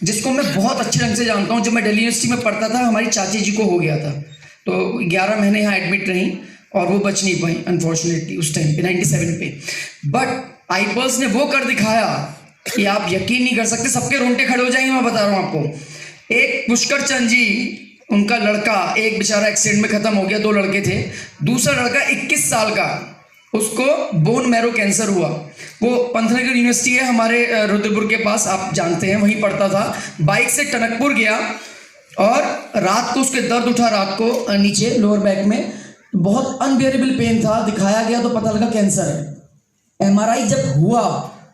जिसको मैं बहुत अच्छे ढंग से जानता हूँ। जब मैं दिल्ली यूनिवर्सिटी में पढ़ता था, हमारी चाची जी को हो गया था, तो 11 महीने यहाँ एडमिट रहीं और वो बच नहीं पाई अनफॉर्चुनेटली उस टाइम पे 97 पे। बट आईपल्स ने वो कर दिखाया कि आप यकीन नहीं कर सकते, सबके रोंगटे खड़े हो जाएंगे। मैं बता रहा हूँ आपको, एक पुष्कर चंद जी, उनका लड़का एक बेचारा एक्सीडेंट में खत्म हो गया, 2 लड़के थे। दूसरा लड़का 21 साल का, उसको बोन मैरो कैंसर हुआ। वो पंतनगर यूनिवर्सिटी है हमारे रुद्रपुर के पास, आप जानते हैं, वहीं पढ़ता था। बाइक से टनकपुर गया और रात को उसके दर्द उठा, रात को नीचे लोअर बैक में बहुत अनबियरेबल पेन था। दिखाया गया तो पता लगा कैंसर है। एमआरआई जब हुआ,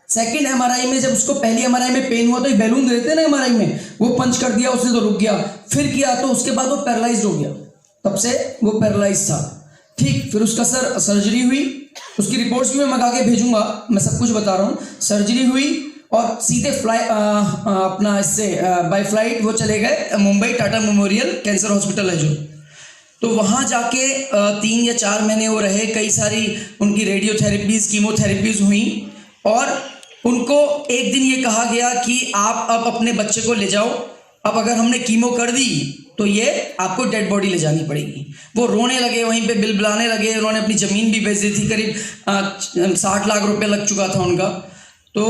सेकंड एमआरआई में, जब उसको पहली एमआरआई में पेन हुआ तो ये बैलून देते हैं ना एमआरआई में, वो पंच कर दिया उसने तो रुक गया। फिर किया तो उसके बाद वो पैरालाइज हो गया, तब से वो पैरालाइज था। ठीक, फिर उसका सर्जरी हुई, उसकी रिपोर्ट्स भी मैं मंगा के भेजूंगा, मैं सब कुछ बता रहा हूँ। सर्जरी हुई और सीधे अपना इससे बाय फ्लाइट वो चले गए Mumbai, Tata memorial cancer hospital है जो, तो वहाँ जाके 3 या 4 महीने वो रहे। कई सारी उनकी रेडियोथेरेपीज, कीमोथेरेपीज हुई और उनको एक दिन ये कहा गया कि आप अब अपने बच्चे को ले जाओ, अब अगर हमने कीमो कर दी तो ये आपको डेड बॉडी ले जानी पड़ेगी। वो रोने लगे, वहीं पे बिलबिलाने लगे। उन्होंने अपनी ज़मीन भी बेच दी थी, करीब 60 लाख रुपए लग चुका था उनका। तो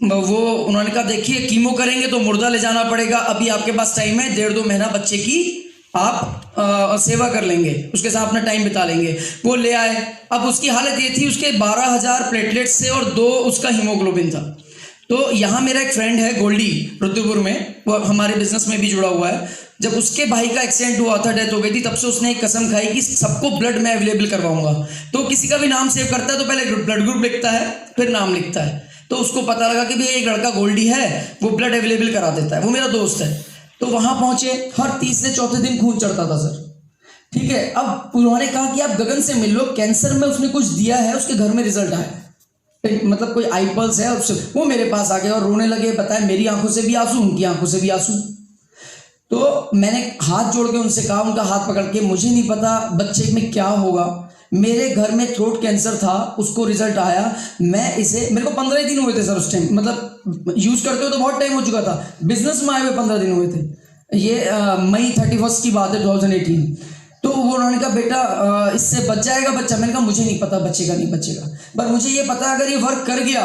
वो उन्होंने कहा देखिए कीमो करेंगे तो मुर्दा ले जाना पड़ेगा, अभी आपके पास टाइम है, 1.5-2 महीना बच्चे की आप सेवा कर लेंगे, उसके साथ अपना टाइम बिता लेंगे। वो ले आए। अब उसकी हालत ये थी, उसके 12,000 प्लेटलेट्स से और 2 उसका हीमोग्लोबिन था। तो यहाँ मेरा एक फ्रेंड है गोल्डी, रुद्रपुर में, वो हमारे बिजनेस में भी जुड़ा हुआ है। जब उसके भाई का एक्सीडेंट हुआ था, डेथ हो गई थी, तब से उसने एक कसम खाई कि सबको ब्लड मैं अवेलेबल करवाऊंगा। तो किसी का भी नाम सेव करता है तो पहले ब्लड ग्रुप लिखता है, फिर नाम लिखता है। तो उसको पता लगा कि भाई एक लड़का गोल्डी है, वो ब्लड अवेलेबल करा देता है, वो मेरा दोस्त है। तो वहां पहुंचे, हर तीसरे चौथे दिन खून चढ़ता था सर। ठीक है, अब उन्होंने कहा कि आप गगन से मिल लो, कैंसर में उसने कुछ दिया है, उसके घर में रिजल्ट आया, मतलब कोई आईपल्स है उससे। वो मेरे पास आ गए और रोने लगे, बताए मेरी आंखों से भी आंसू, उनकी आंखों से भी आंसू। तो मैंने हाथ जोड़ के उनसे कहा, उनका हाथ पकड़ के, मुझे नहीं पता बच्चे में क्या होगा, मेरे घर में थ्रोट कैंसर था, उसको रिजल्ट आया, मैं इसे, मेरे को 15 दिन हुए थे सर उस टाइम, मतलब यूज करते हुए तो बहुत टाइम हो चुका था, बिजनेस में आए हुए 15 दिन हुए थे। ये मई 31 की बात है 2018। तो वो उन्होंने कहा बेटा इससे बच जाएगा बच्चा। मैंने कहा मुझे नहीं पता बचेगा नहीं बचेगा, पर मुझे ये पता अगर ये वर्क कर गया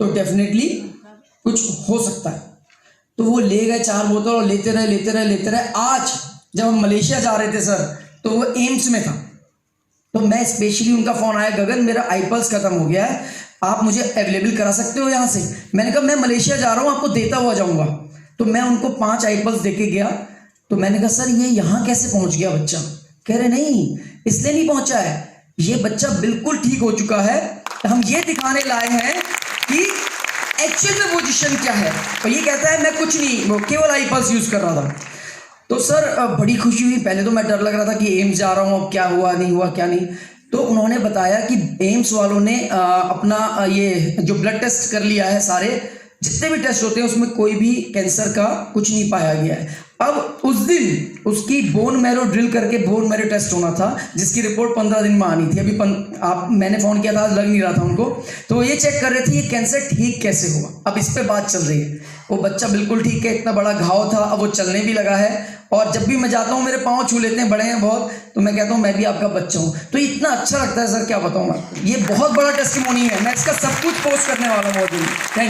तो डेफिनेटली कुछ हो सकता है। तो वो ले गए 4 बोतल और लेते रहे। आज जब हम मलेशिया जा रहे थे सर, तो वो एम्स में था, तो मैं स्पेशली, उनका फोन आया, गगन मेरा आईपल्स खत्म हो गया है, आप मुझे अवेलेबल करा सकते हो यहाँ से। मैंने कहा मैं मलेशिया जा रहा हूँ, आपको देता हुआ जाऊंगा। तो मैं उनको 5 आईपल्स देके गया। तो मैंने कहा सर ये यहाँ कैसे पहुंच गया बच्चा? कह रहे नहीं, इसलिए नहीं पहुंचा है, ये बच्चा बिल्कुल ठीक हो चुका है, हम ये दिखाने लाए हैं कि एक्चुअल में पोजीशन क्या है। और ये कहता है मैं कुछ नहीं, वो केवल आईपल्स यूज कर रहा था। तो सर बड़ी खुशी हुई। पहले तो मैं डर लग रहा था कि एम्स जा रहा हूँ, अब क्या हुआ नहीं हुआ क्या नहीं। तो उन्होंने बताया कि एम्स वालों ने अपना ये जो ब्लड टेस्ट कर लिया है, सारे जितने भी टेस्ट होते हैं उसमें कोई भी कैंसर का कुछ नहीं पाया गया है। अब उस दिन उसकी बोन मैरो ड्रिल करके बोन मैरो टेस्ट होना था, जिसकी रिपोर्ट 15 दिन में आनी थी। अभी मैंने फोन किया था, लग नहीं रहा था उनको, तो वो ये चेक कर रहे थे ये कैंसर ठीक कैसे हुआ। अब इस पे बात चल रही है। वो बच्चा बिल्कुल ठीक है, इतना बड़ा घाव था, अब वो चलने भी लगा है। और जब भी मैं जाता हूँ मेरे पाँव छू लेते हैं, बड़े हैं बहुत, तो मैं कहता हूँ मैं भी आपका बच्चा हूँ। तो इतना अच्छा लगता है सर, क्या बताऊँ आपको, ये बहुत बड़ा टेस्टिमोनी है। मैं इसका सब कुछ पोस्ट करने वाला हूँ बहुत जल्दी।